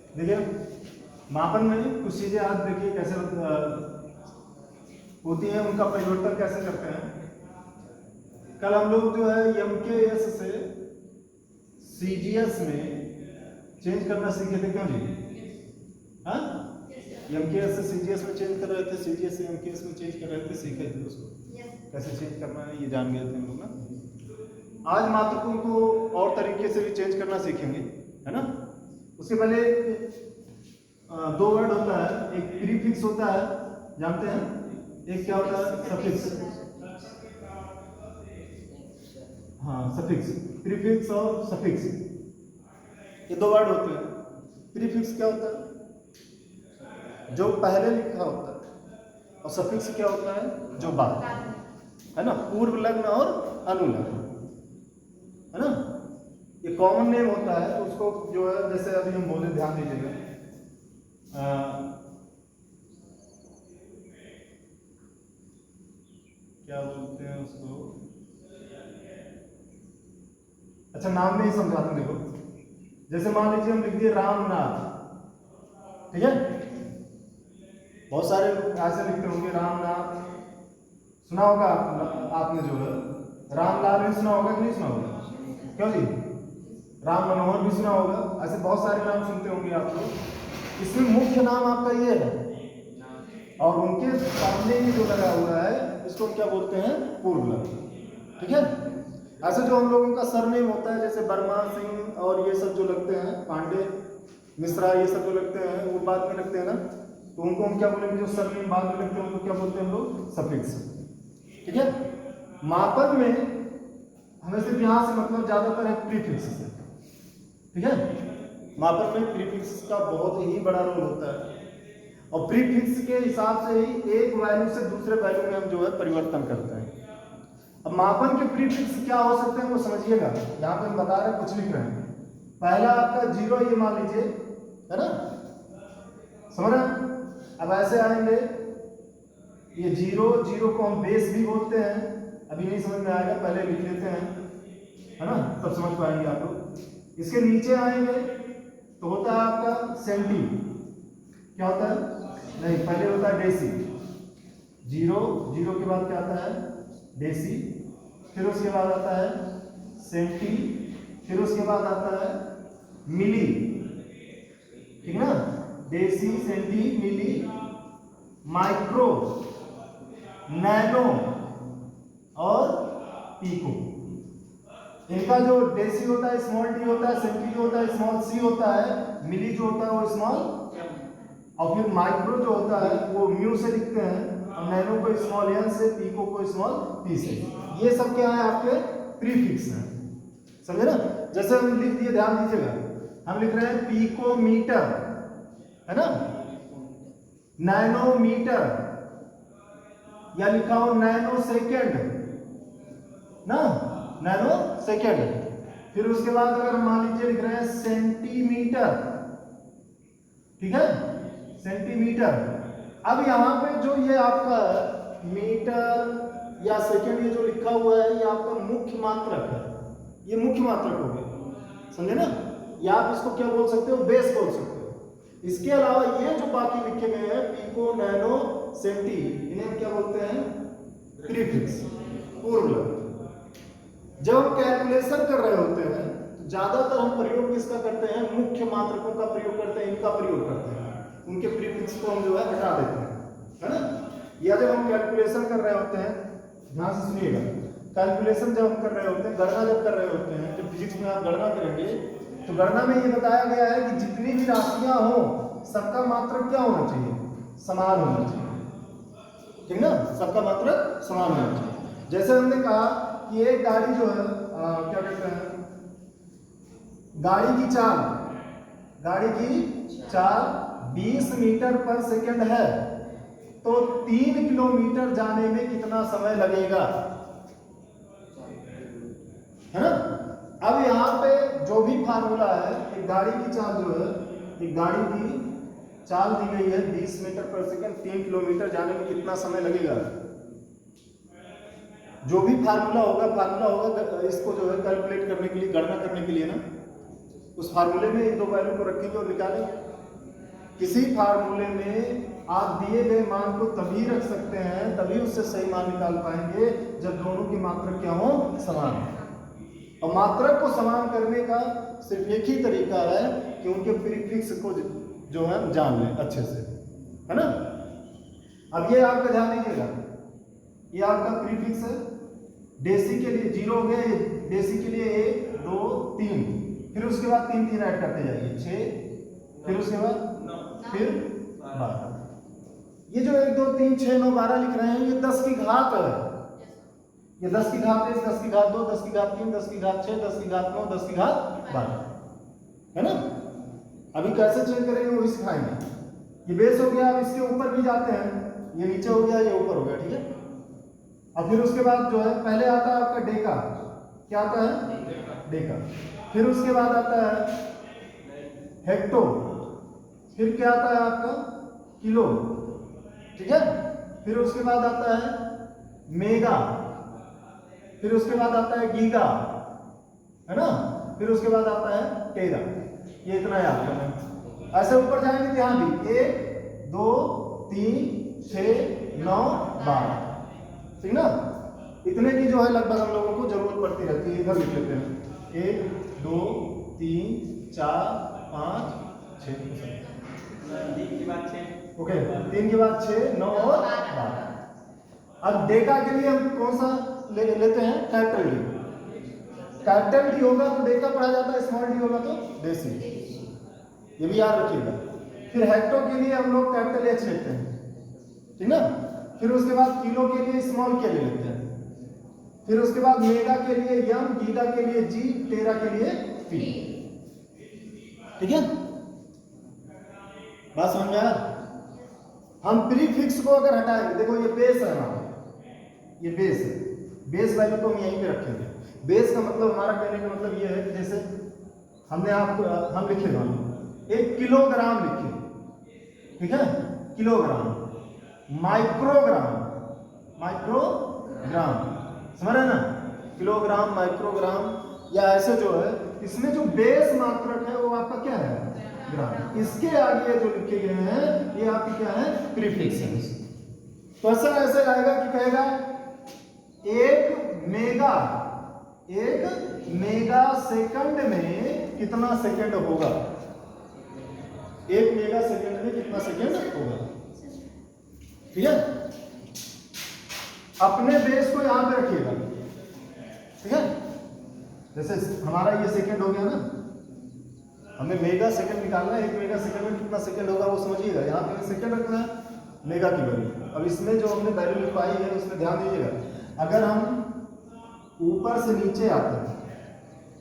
देखिए मापन में कुछ चीजें आज देखिए कैसे होती हैं, उनका परिवर्तन कैसे करते हैं। कल हम लोग जो है MKS से CGS में चेंज करना सीखे थे, क्यों जी? हाँ, MKS से CGS में चेंज कर रहे थे, CGS से MKS में चेंज कर रहे थे, सीखे थे उसको कैसे चेंज करना है, ये जान गए थे हम लोग ना। आज मात्रकों को और तरीके से भी चेंज करना सीखेंगे, है ना। उसके पहले दो वर्ड होता है, एक प्रीफिक्स होता है, जानते हैं, एक क्या होता है सफिक्स। हाँ सफिक्स, प्रीफिक्स और सफिक्स, ये दो वर्ड होते हैं। प्रीफिक्स क्या होता है? जो पहले लिखा होता है, और सफिक्स क्या होता है? जो बाद, है ना, पूर्व लग्न और अनुलग्न, है ना। ये कॉमन नेम होता है, तो उसको जो है जैसे अभी हम बोले, ध्यान दीजिएगा, क्या बोलते हैं उसको, अच्छा नाम में ही समझाते हैं। देखो जैसे मान लीजिए हम लिख दिए रामनाथ, ठीक है, बहुत सारे ऐसे लिखते होंगे रामनाथ, सुना होगा आपने जो है रामलाल भी सुना होगा कि नहीं सुना होगा, क्यों जी? राम मनोहर भी सुना होगा, ऐसे बहुत सारे नाम सुनते होंगे आप लोग। इसमें मुख्य नाम आपका ये है, और उनके सामने ये जो लगा हुआ है इसको क्या बोलते हैं? पूर्व लग्न, ठीक है। ऐसे जो हम लोगों का सरनेम होता है, जैसे वर्मा, सिंह और ये सब जो लगते हैं, पांडे, मिश्रा, ये सब जो लगते हैं वो बाद में लगते हैं ना, तो उनको हम क्या बोलेंगे? जो सरनेम बाद में लगते हैं उनको क्या बोलते हैं हम लोग? सफिक्स, ठीक है। मापन में हमें सिर्फ यहां से मतलब ज्यादातर है प्रीफिक्स से, ठीक है। मापन में प्रीफिक्स का बहुत ही बड़ा रोल होता है, और प्रीफिक्स के हिसाब से ही एक वैल्यू से दूसरे वैल्यू में हम जो है परिवर्तन करते हैं। अब मापन के प्रीफिक्स क्या हो सकते हैं वो समझिएगा, यहाँ पे हम बता रहे हैं, कुछ लिख रहे हैं। पहला आपका 0 ये मान लीजिए, है ना, समझ रहे हैं। अब ऐसे आएंगे, ये 0 को हम बेस भी बोलते हैं, अभी नहीं समझ में आएगा, पहले लिख लेते हैं, है ना, तब समझ पाएंगे आप लोग। इसके नीचे आएंगे तो होता है आपका सेंटी, क्या होता है? नहीं, पहले होता है डेसी, 0 के बाद क्या आता है? डेसी, फिर उसके बाद आता है सेंटी, फिर उसके बाद आता है मिली, ठीक है ना, डेसी, सेंटी, मिली, माइक्रो, नैनो और पीको। इनका जो डेसी होता है स्मॉल डी होता है, सेंटी जो होता है स्मॉल सी होता है, मिली जो होता है वो स्मॉल, और फिर माइक्रो जो होता है वो म्यू से लिखते हैं, और नैनो को स्मॉल एन से, पीको को स्मॉल पी से। ये सब क्या है? आपके प्रीफिक्स हैं, समझे ना। जैसे हम लिख दिए, ध्यान दीजिएगा, हम लिख रहे हैं पिकोमीटर, है ना, नैनोमीटर, या लिखा हो नैनो सेकेंड ना, नैनो सेकेंड। फिर उसके बाद अगर मान लीजिए लिख रहे हैं सेंटीमीटर, ठीक है, सेंटीमीटर। अब यहाँ पे जो ये आपका मीटर या सेकेंड ये जो लिखा हुआ है, ये आपका मुख्य मात्रक है, ये मुख्य मात्रक हो गया, समझे ना। या आप इसको क्या बोल सकते हो? बेस बोल सकते हो। इसके अलावा ये जो बाकी लिखे हुए हैं पिको, नैनो, सेंटी, इन्हें क्या बोलते हैं? प्रीफिक्स, पूर्व लग्न। जब हम कैलकुलेशन कर रहे होते हैं तो ज्यादातर हम प्रयोग किसका करते हैं? मुख्य मात्रकों का प्रयोग करते हैं, इनका प्रयोग करते हैं, उनके प्रीफिक्स को हम जो है हटा देते हैं, है ना। या जब हम कैलकुलेशन कर रहे होते हैं, ध्यान से सुनिएगा, कैलकुलेशन जब हम कर रहे होते हैं, गणना जब कर रहे होते हैं, जब फिजिक्स में आप गणना करेंगे तो गणना में ये बताया गया है कि जितनी भी राशियां हो सबका मात्रक क्या होना चाहिए? समान होना चाहिए, ठीक ना, सबका मात्रक समान होना चाहिए। जैसे हमने कहा कि एक गाड़ी जो है क्या कहते हैं, गाड़ी की चाल 20 मीटर पर सेकंड है, तो 3 किलोमीटर जाने में कितना समय लगेगा, है ना। अब यहाँ पे जो भी फार्मूला है, एक गाड़ी की चाल जो है, एक गाड़ी की चाल दी गई है 20 मीटर पर सेकंड, 3 किलोमीटर जाने में कितना समय लगेगा, जो भी फार्मूला होगा इसको जो है कैलकुलेट करने के लिए, गणना करने के लिए ना, उस फार्मूले में इन दो वैल्यू को रखेंगे और निकालेंगे, किसी फार्मूले में आप दिए गए मान को तभी रख सकते हैं, तभी उससे सही मान निकाल पाएंगे जब दोनों की मात्रक क्या हो, समान। और मात्रक को समान करने का सिर्फ एक ही तरीका है कि उनके प्रीफिक्स को जो है जान लें अच्छे से, है ना। अब ये आपका ध्यान दीजिएगा, ये आपका प्रीफिक्स है। डेसी के लिए 0 हो गया, ये डेसी के लिए 1 2 3, फिर उसके बाद 3 3 ऐड करते जाइए 6, फिर उसके बाद फिर 12। ये जो 1 2 3 6 9 12 लिख रहे हैं, ये 10 की घात है। ये 10 की घात 1, 10 की घात 2, 10 की घात 3, 10 की घात 6, 10 की घात 9, 10 की घात 12, है ना। अभी कैसे चेंज करेंगे वो भी सिखाएंगे। ये बेस हो गया, अब इसके ऊपर भी जाते हैं, ये नीचे हो गया, ये ऊपर हो गया, ठीक है। अब फिर उसके बाद जो है पहले आता है आपका डेका, क्या आता है, डेका। फिर उसके बाद आता है हेक्टो, फिर क्या आता है आपका किलो, ठीक है। फिर उसके बाद आता है मेगा, फिर उसके बाद आता है गीगा, है ना। फिर उसके बाद आता है टेरा। ये इतना याद करना है। ऐसे ऊपर जाएंगे तो यहां भी 1 2 3 6 9 12, ठीक ना। इतने की जो है लगभग हम लोगों को जरूरत पड़ती रहती है। इधर लिख लेते हैं 1 2 3 4 5 6, ओके। 3 के बाद 6 9 और 12। अब डेका के लिए हम कौन सा लेते हैं, कैपिटल डी। कैपिटल डी होगा तो डेका पढ़ा जाता है, स्मॉल डी होगा तो डेसी, ये भी याद रखिएगा। फिर हेक्टो के लिए हम लोग कैपिटल एच लेते हैं, ठीक ना। फिर उसके बाद किलो के लिए स्मॉल के लिए लेते हैं। फिर उसके बाद मेगा के लिए एम, गीगा के लिए जी, टेरा के लिए पी, ठीक है। बात समझ में आया। हम प्रीफिक्स को अगर हटाएंगे, देखो ये बेस है हमारा, ये बेस है, बेस वैल्यू को हम यहीं पे रखेंगे। बेस का मतलब हमारा कहने का मतलब ये है कि जैसे हमने आपको हम लिखे मान 1 किलोग्राम लिखे, ठीक है, किलोग्राम, माइक्रोग्राम, माइक्रोग्राम, समझ रहे ना, किलोग्राम, माइक्रोग्राम, या ऐसे जो है इसमें जो बेस मात्रक है वो आपका क्या है, ग्राम। इसके आगे जो लिखे गए हैं ये आपकी क्या है, प्रीफिक्स है। तो ऐसा ऐसे आएगा कि कहेगा 1 मेगा सेकंड में कितना सेकंड होगा, 1 मेगा सेकंड में कितना सेकंड होगा, ठीक है। अपने बेस को यहां पे रखिएगा, ठीक है। जैसे हमारा ये सेकंड हो गया ना, हमें मेगा सेकंड निकालना है, 1 मेगा सेकंड में कितना सेकंड होगा वो समझिएगा। यहाँ पे सेकंड रखना है, मेगा की वैल्यू। अब इसमें जो हमने वैल्यू लिखवाई है उसमें ध्यान दीजिएगा। अगर हम ऊपर से नीचे आते हैं,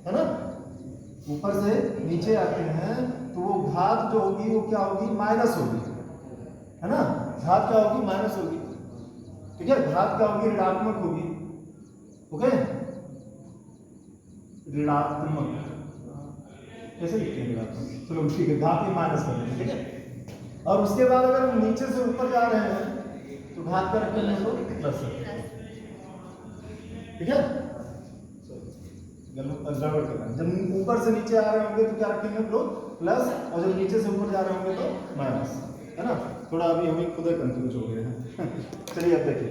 है ना, ऊपर से नीचे आते हैं तो वो घात जो होगी वो क्या होगी, माइनस होगी, है ना। घात क्या होगी, माइनस होगी, ठीक है। घात क्या होगी, ऋणात्मक होगी, ओके, ऋणात्मक। कैसे लिखते हैं ऋणात्मक, चलो ठीक है, घात ही माइनस कर देंगे, ठीक है। और उसके बाद अगर हम नीचे से ऊपर जा रहे हैं तो घात का रखेंगे तो प्लस, ठीक है। गड़बड़ करना, जब ऊपर से नीचे आ रहे होंगे तो क्या रखेंगे हम लोग, प्लस, और जब नीचे से ऊपर जा रहे होंगे तो माइनस, है ना। थोड़ा अभी हमें खुद कंफ्यूज हो गए हैं। चलिए अब देखिए,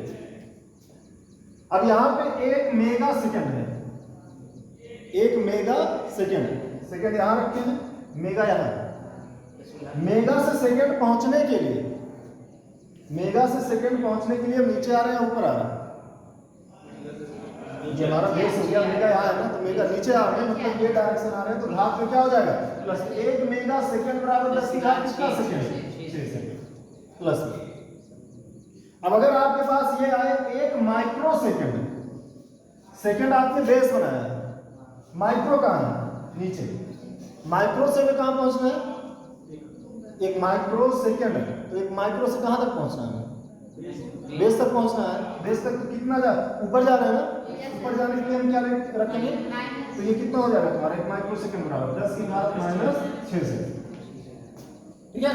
अब यहाँ पे 1 मेगा सेकंड है, 1 मेगा सेकंड, सेकंड यहाँ रखे हैं, मेगा यहाँ। मेगा से सेकंड पहुंचने के लिए, मेगा से सेकंड पहुंचने के लिए नीचे आ रहे हैं ऊपर आ रहे हैं, ये हमारा बेस हो गया, मेगा यहाँ है ना, तो मेगा नीचे आ रहे हैं, मतलब ये डायरेक्शन आ रहे हैं, तो घात में क्या हो जाएगा, प्लस। 1 मेगा सेकंड बराबर 10 की घात कितना सेकंड, 6 सेकंड, प्लस। अब अगर आपके पास ये आए 1 माइक्रो सेकंड, सेकंड आपने बेस बनाया है, माइक्रो कहाँ है, नीचे। माइक्रो से कहाँ पहुंचना है, 1 माइक्रो सेकंड है, तो 1 माइक्रो से कहाँ तक पहुंचना है, बेस तक पहुंचना है। बेस तक तो कितना ऊपर जा रहे हैं ना, ऊपर जाने के लिए हम क्या रखेंगे, तो ये कितना हो जाएगा तुम्हारा 1 माइक्रो सेकंड बराबर 10 की घात माइनस 6 से, ठीक है।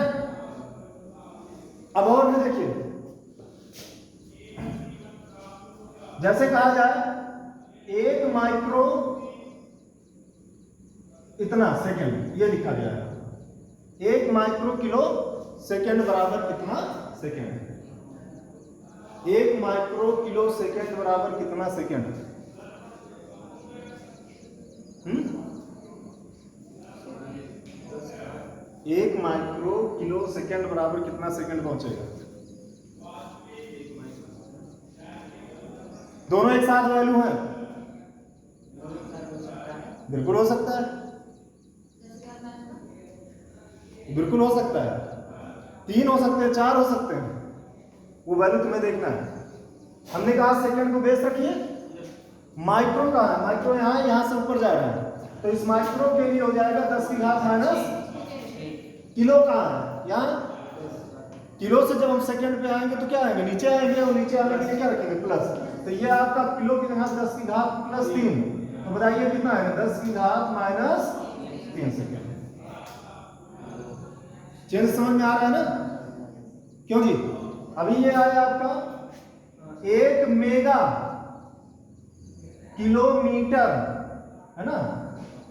अब और भी देखिए, जैसे कहा जाए 1 माइक्रो इतना सेकंड, ये लिखा गया है 1 माइक्रो किलो सेकेंड बराबर कितना सेकेंड? 1 माइक्रो किलो सेकेंड बराबर कितना सेकेंड? 1 माइक्रो किलो सेकेंड बराबर कितना सेकेंड पहुंचेगा? दोनों एक साथ वैल्यू है? बिल्कुल हो सकता है, बिल्कुल हो सकता है, 3 हो सकते हैं, 4 हो सकते हैं, वो वैल्यू तुम्हें देखना है। हमने कहा सेकंड को बेस रखिए, माइक्रो का है, माइक्रो यहाँ है, यहाँ से ऊपर जा रहा है, तो इस माइक्रो के लिए हो जाएगा 10 की घात माइनस किलो कहाँ है, यहाँ किलो से जब हम सेकंड पे आएंगे तो क्या आएंगे, नीचे आएंगे, और नीचे आने के लिए क्या रखेंगे प्लस, तो ये आपका किलो की घात 10 की घात प्लस 3, तो बताइए कितना आएगा, 10 की घात माइनस 3 सेकेंड। चेंज समझ में आ रहा है ना? क्यों जी? अभी ये आया आपका 1 मेगा किलोमीटर, है ना,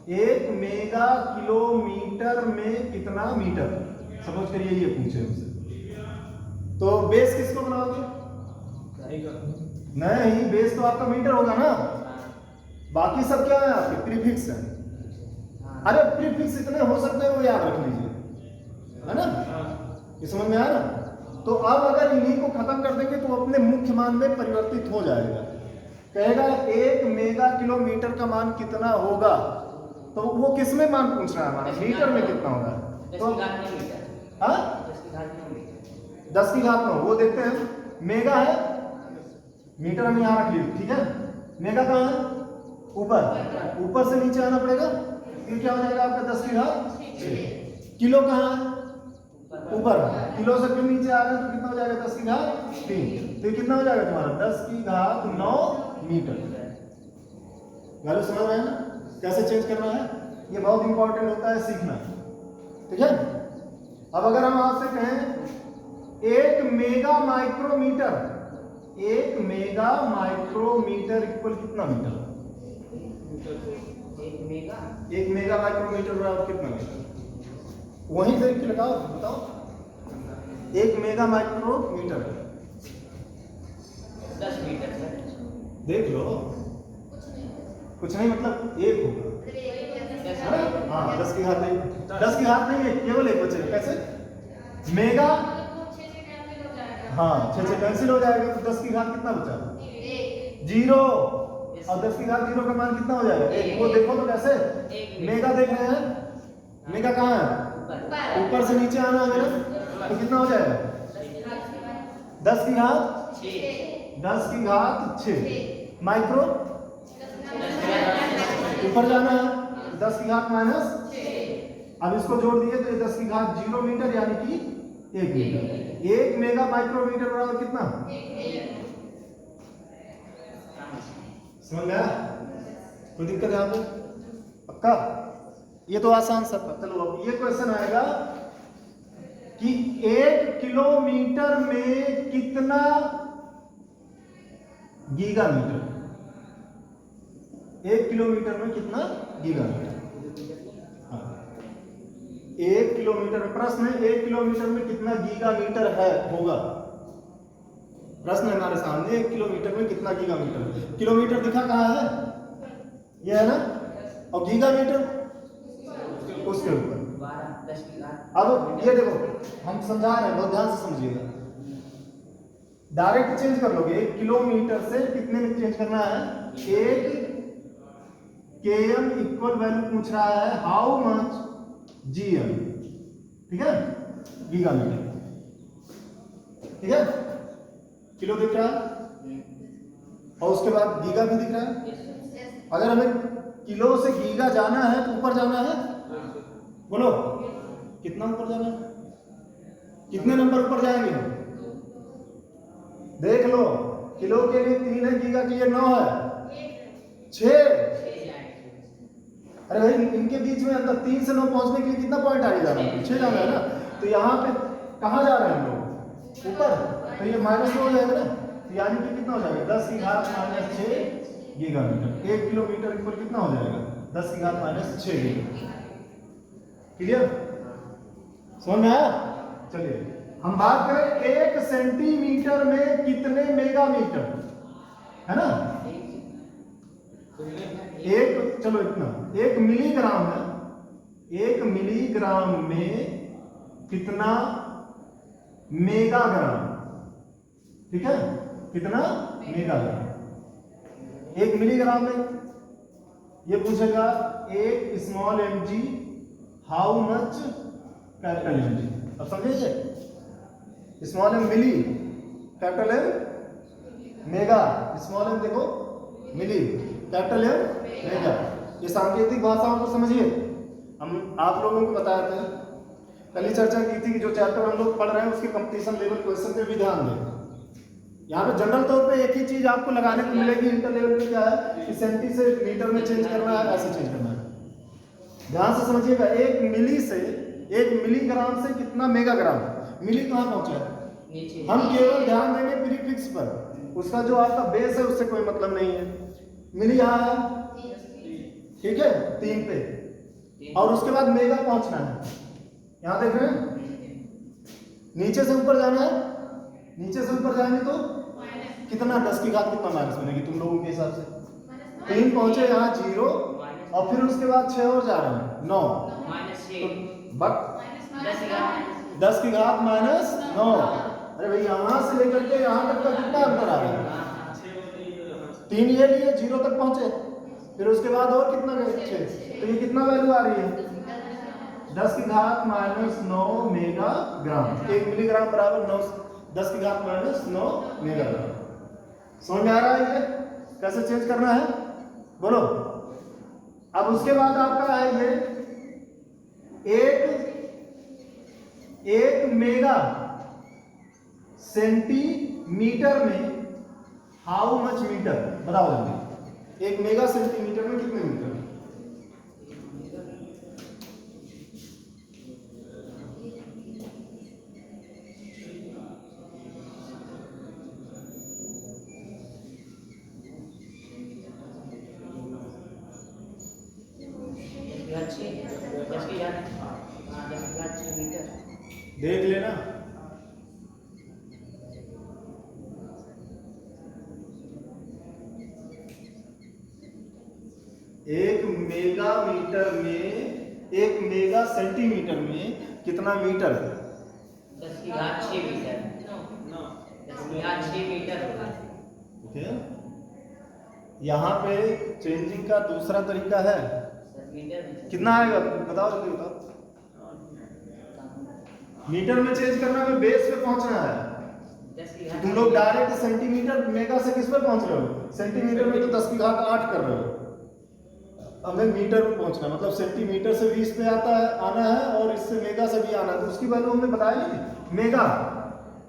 1 मेगा किलोमीटर में कितना मीटर, सपोज करिए ये पूछे हमसे, तो बेस किसको बनाओगे? नहीं, बेस तो आपका मीटर होगा ना, बाकी सब क्या है आपके प्रीफिक्स है। अरे प्रीफिक्स इतने हो सकते हैं वो याद रख लीजिए, है ना, ये समझ में आया ना? तो अब अगर इन्हीं को खत्म कर देंगे तो अपने मुख्य मान में परिवर्तित हो जाएगा। कहेगा 1 मेगा किलोमीटर का मान कितना होगा, तो वो किस में मान पूछ रहा है हमारा, मीटर में कितना होगा, तो 10 की घात 9, वो देखते हैं, मेगा है, मीटर हम यहाँ रख लीजिए, ठीक है, मेगा कहाँ है, ऊपर, ऊपर से नीचे आना पड़ेगा, फिर क्या हो जाएगा आपका 10 की घात 6। किलो कहाँ है, ऊपर, किलो से फिर नीचे आ रहे हैं तो कितना हो जाएगा, 10 की घात 3, तो ये कितना हो जाएगा तुम्हारा, 10 की घात 9 मीटर। वैल्यू समझ रहे हैं ना कैसे चेंज करना है? ये बहुत इंपॉर्टेंट होता है सीखना, ठीक है। अब अगर हम आपसे कहें 1 mega micrometre, 1 mega micrometre equal कितना मीटर, 1 मेगा माइक्रोमीटर बराबर कितना मीटर, वहीं देख के लगाओ, बताओ 1 मेगा माइक्रोमीटर 10 मीटर सर, देख लो, कुछ नहीं मतलब एक होगा, हाँ 10 की घात नहीं, 10 की घात नहीं है, केवल एक बचेगा, कैसे, मेगा, हाँ 6 कैंसिल हो जाएगा, तो 10 की घात कितना बचा, 0, और 10 की घात 0 का मान कितना हो जाएगा, 1, वो देखो तो कैसे, मेगा देख रहे हैं, मेगा कहाँ है, ऊपर से नीचे आना है ना, तो कितना हो जाएगा, 10 की घात 6, माइक्रो ऊपर जाना है, 10 की घात माइनस, अब इसको जोड़ दिए तो ये 10 की घात 0 मीटर यानी कि 1 मीटर। 1 मेगा माइक्रोमीटर बराबर कितना, समझ में आया? कोई दिक्कत है यहाँ पे? पक्का? ये तो आसान सा था। चलो अब ये क्वेश्चन आएगा कि 1 किलोमीटर में कितना गीगामीटर, 1 किलोमीटर में कितना गीगामीटर, हाँ 1 किलोमीटर में, प्रश्न है 1 किलोमीटर में कितना गीगामीटर है होगा, प्रश्न है हमारे सामने 1 किलोमीटर में कितना गीगामीटर, किलोमीटर दिखा कहाँ है, ये है ना, और गीगामीटर उसके ऊपर। अब ये देखो हम समझा रहे हैं, बहुत ध्यान से समझिएगा, डायरेक्ट चेंज कर लोगे, 1 किलोमीटर से कितने में चेंज करना है, 1 km इक्वल वैल्यू पूछ रहा है, हाउ मच gm, ठीक है, गीगामीटर, ठीक है, किलो दिख रहा है और उसके बाद गीगा भी दिख रहा है। अगर हमें किलो से गीगा जाना है तो ऊपर जाना है, बोलो कितना ऊपर जाना है, कितने नंबर ऊपर जाएंगे, देख लो, किलो के लिए 3 है, गीगा के लिए 9 है, 6, अरे भाई इनके बीच में अंदर 3 से 9 पहुंचने के लिए कितना पॉइंट आगे जाना है, 6 जाना है ना, तो यहाँ पे कहाँ जा रहे हैं हम लोग, ऊपर, तो ये माइनस हो जाएगा ना, तो यानी कि कितना हो जाएगा, 10 की घात माइनस 6 गीगामीटर, 1 किलोमीटर इक्वल कितना हो जाएगा, 10 की घात माइनस 6 गीगामीटर। क्लियर, समझ में आया? चलिए हम बात करें 1 सेंटीमीटर में कितने मेगामीटर, है ना। एक, चलो इतना, 1 मिलीग्राम है, 1 मिलीग्राम में कितना मेगाग्राम, ठीक है, कितना मेगाग्राम 1 मिलीग्राम में। ये पूछेगा 1 small mg how much capital mg। अब समझिए, small M milli, capital M mega, small M देखो मिली, कैपिटल एम मेगा। ये सांकेतिक भाषाओं को समझिए। हम आप लोगों को बताया था, कल ही चर्चा की थी कि जो चैप्टर हम लोग पढ़ रहे हैं उसके कंपटीशन लेवल क्वेश्चन पे भी ध्यान दें। यहाँ पे जनरल तौर पे एक ही चीज आपको लगाने को मिलेगी, इंटर लेवल पे क्या है कि सेंटी से मीटर में चेंज करना है, ऐसे चेंज करना है। ध्यान से समझिएगा, 1 मिली से 1 मिलीग्राम से कितना मेगाग्राम, मिली कहाँ पहुंचा है, हम केवल ध्यान देंगे प्रीफिक्स पर, उसका जो आपका बेस है उससे कोई मतलब नहीं है। मिली यहाँ है, ठीक है, 3 पे, और उसके बाद मेगा पहुंचना है। यहां देख रहे हैं, नीचे से ऊपर जाना है, नीचे से ऊपर जाएंगे तो कितना 10 की घात कितना माइनस बनेगी तुम लोगों के हिसाब से। 3 पहुंचे यहाँ 0, और फिर उसके बाद 6 और जा रहे हैं 9, बट 10 की घात माइनस 9। अरे भाई यहां से लेकर के यहां तक का कितना अंतर आ रहा है, 3 ये लिए 0 तक पहुंचे, फिर उसके बाद और कितना गए 6, तो ये कितना वैल्यू आ रही है 10 की घात माइनस 9 मेगाग्राम। 1 मिलीग्राम बराबर 9 10 की घात माइनस 9 मेगाग्राम। समझ में आ रहा है ये कैसे चेंज करना है, बोलो। अब उसके बाद आपका है ये 1 मेगा सेंटीमीटर में हाउ मच मीटर, बताओ जल्दी। 1 मेगा सेंटीमीटर में कितने मीटर, देख लेना। एक मेगामीटर में, 1 मेगा सेंटीमीटर में कितना मीटर, 10 की घात 6 मीटर, 10 की घात 6 मीटर होगा। ओके, यहाँ पे चेंजिंग का दूसरा तरीका है, कितना आएगा बताओ जल्दी बताओ। मीटर में चेंज करना है, बेस पे पहुंचना है। तुम लोग डायरेक्ट सेंटीमीटर मेगा से किस पे पहुंच रहे हो, सेंटीमीटर में तो 10 की घात 8 कर रहे हो। हमें मीटर में पहुंचना, मतलब सेंटीमीटर से 20 पे आना है, और इससे मेगा से भी आना है, तो उसकी वैल्यू हमने बताया नहीं। मेगा,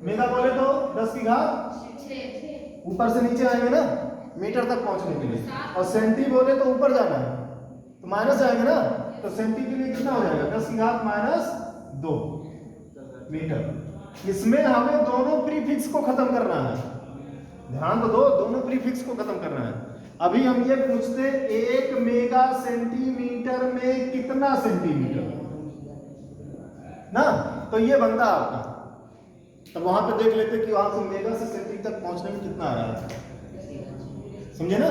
मेगा बोले तो 10 की घात ऊपर से नीचे आएंगे ना मीटर तक पहुंचने के लिए, और सेंटी बोले तो ऊपर जाना है तो माइनस आएंगे ना, तो सेंटी के लिए कितना हो जाएगा 10 की घात माइनस 2 मीटर। इसमें हमें दोनों प्रीफिक्स को खत्म करना है, ध्यान तो दो, दोनों प्रीफिक्स को खत्म करना है। अभी हम ये पूछते 1 मेगा सेंटीमीटर में कितना सेंटीमीटर ना, तो ये बनता आपका। तब वहां पे देख लेते कि वहां से मेगा से सेंटी तक पहुंचने में कितना आ रहा है, समझे ना,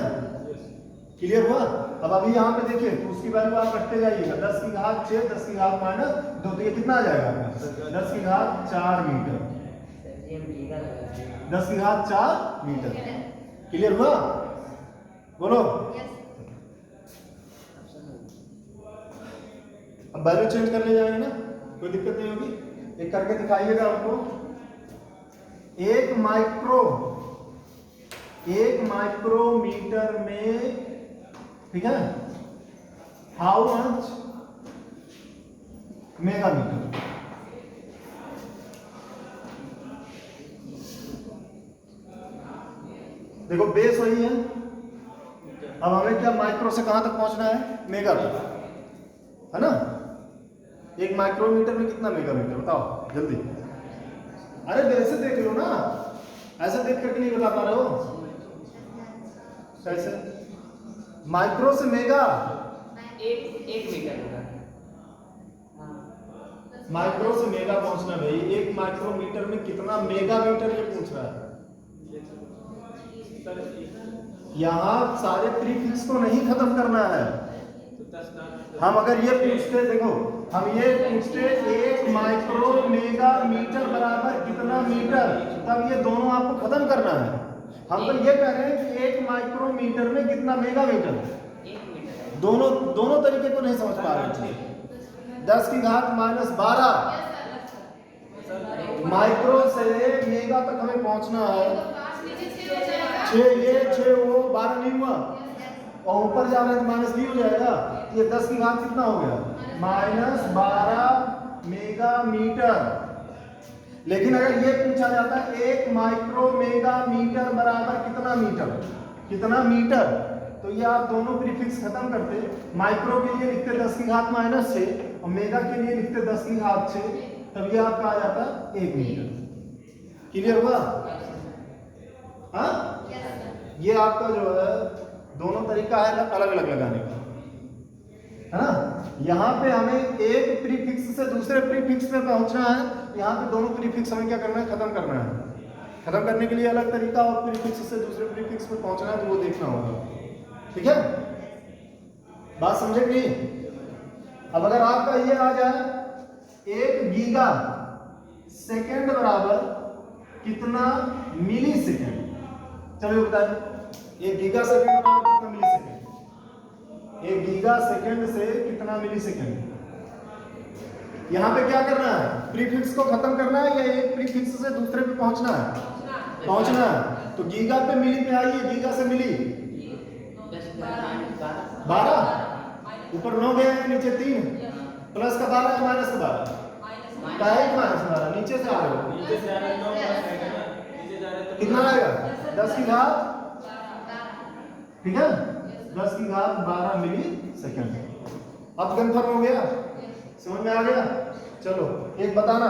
क्लियर हुआ। अब अभी यहाँ पे देखिए तो उसकी वैल्यू आप रखते जाइएगा, 10 की घात 6, 10 की घात माइनस 2, तो ये कितना आ जाएगा आपका 10 की घात 4 मीटर, 10 की घात 4 मीटर। क्लियर हुआ, बोलो। अब वैल्यू चेंज कर ले जाएंगे ना, कोई दिक्कत नहीं होगी। एक करके दिखाइएगा आपको। 1 माइक्रोमीटर में, ठीक है, हाउ मच मेगामीटर। देखो बेस वही है, अब हमें क्या माइक्रो से कहां तक पहुंचना है, मेगा तक, है ना। 1 माइक्रोमीटर में कितना मेगामीटर बताओ जल्दी। अरे वैसे देख लो ना, ऐसे देख करके नहीं बता पा रहे हो, कैसे माइक्रो से मेगा, एक मीटर होगा, माइक्रो से मेगा पहुंचना भाई, एक माइक्रोमीटर में कितना मेगामीटर ये पूछ रहा है। यहाँ सारे प्रीफिक्स को नहीं खत्म करना है। हम अगर ये पूछते, देखो हम ये पूछते एक माइक्रो मेगामीटर बराबर कितना मीटर, तब ये दोनों आपको खत्म करना है। हम तो ये कह रहे हैं कि एक माइक्रोमीटर में कितना मेगामीटर, दोनों तरीके को नहीं समझ पा रहे थे। 10 की घात -12 माइक्रो से मेगा तक हमें पहुंचना है। 6 ये 6 वो 12 नहीं हुआ, और ऊपर जा रहे हैं तो -b हो जाएगा। ये 10 की घात कितना हो गया, -12 मेगामीटर। लेकिन अगर ये पूछा जाता है एक माइक्रो मेगामीटर बराबर कितना मीटर, कितना मीटर, तो ये आप दोनों प्रीफिक्स खत्म करते। माइक्रो के लिए लिखते 10 की घात -6 और मेगा के लिए लिखते 10 की घात 6, तब ये आपका आ जाता 1 मीटर। क्लियर हुआ? हाँ, ये आपका जो है दोनों तरीका है अलग अलग लगाने का, है ना। यहाँ पे हमें एक प्रीफिक्स से दूसरे प्रीफिक्स में पहुंचना है, यहाँ पे दोनों प्रीफिक्स हमें क्या करना है, खत्म करना है। खत्म करने के लिए अलग तरीका, और प्रीफिक्स से दूसरे प्रीफिक्स में पहुंचना है तो वो देखना होगा। ठीक है, बात समझे कि नहीं? अब अगर आपका ये आ जाए 1 गीगा सेकेंड बराबर कितना मिली सेकेंड, चलो बता दें 1 गीगा सेकेंड बराबर कितना मिली सेकेंड, 1 गीगा सेकेंड से कितना मिली सेकेंड। यहाँ पे क्या करना है, प्रीफिक्स को खत्म करना है या एक प्रीफिक्स से दूसरे पे पहुंचना है, पहुंचना है। तो गीगा पे मिली पे आइए, गीगा से मिली 12, ऊपर 9 गया है, नीचे 3, प्लस का 12 है माइनस का 12, डायरेक्ट -12, नीचे से आ रहे हो, नीचे से आ रहे हो, 9 कितना आएगा 10 की घात, ठीक है 10 की घात 12 मिली सेकेंड। अब कंफर्म हो गया, समझ में आ गया। चलो एक बताना,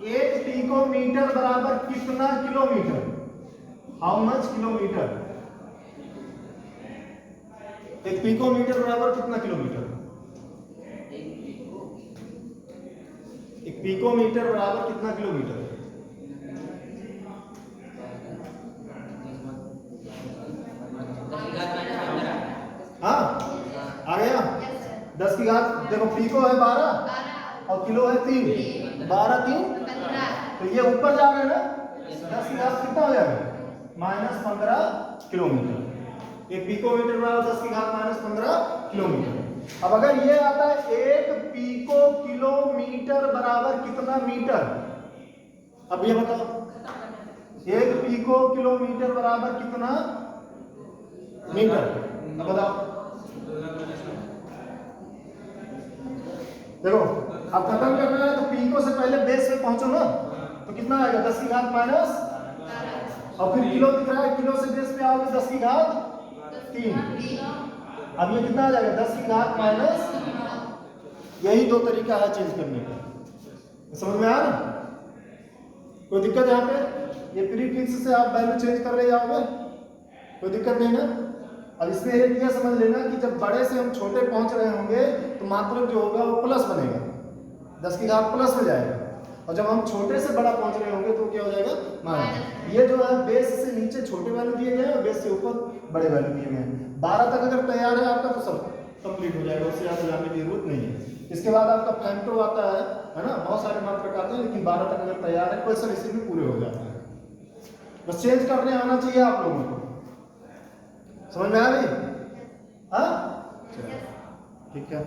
1 पिकोमीटर बराबर कितना kilometre, how much kilometre, 1 picometre बराबर कितना किलोमीटर, 1 पिकोमीटर बराबर कितना किलोमीटर। हाँ आ गया, 10 की घात, देखो पिको है 12 और किलो है 3, 12 3, तो ये ऊपर जा रहे हैं ना, 10 की घात कितना हो जाएगा -15 किलोमीटर। 1 पिकोमीटर बराबर 10 की घात -15 किलोमीटर। अब अगर ये आता है 1 पिको किलोमीटर बराबर कितना मीटर, अब ये बताओ 1 पिको किलोमीटर बराबर कितना मीटर, अब बताओ। देखो अब खत्म करना है तो पिको से पहले बेस पे पहुंचो ना, तो कितना आएगा 10 की घात माइनस, और फिर किलो दिख रहा है, किलो से बेस पे आओगे 10 की घात 3, अब ये कितना आ जाएगा 10 की घात माइनस। यही दो तरीका है चेंज करने का, समझ में आ रहा? कोई दिक्कत यहाँ पे? ये प्रीफिक्स से आप वैल्यू चेंज कर ले जाओगे, कोई दिक्कत नहीं ना। अब इसमें एक ये समझ लेना कि जब बड़े से हम छोटे पहुंच रहे होंगे तो मात्रक जो होगा वो प्लस बनेगा, 10 की घात प्लस में जाएगा, और जब हम छोटे से बड़ा पहुंच रहे होंगे तो क्या हो जाएगा माइनस। ये जो है बेस से नीचे छोटे वैल्यू दिए गए हैं और बेस से ऊपर बड़े वैल्यू दिए गए हैं। 12 तक अगर तैयार है आपका तो सब कंप्लीट हो जाएगा, उससे ज़्यादा जाने की जरूरत नहीं है। इसके बाद आपका फेंटो आता है ना, बहुत सारे मात्रक आते हैं, लेकिन 12 तक अगर तैयार है क्वेश्चन इसी में पूरे हो जाते हैं। बस चेंज करने आना चाहिए आप लोगों को, समझ में आ रही? हाँ ठीक है।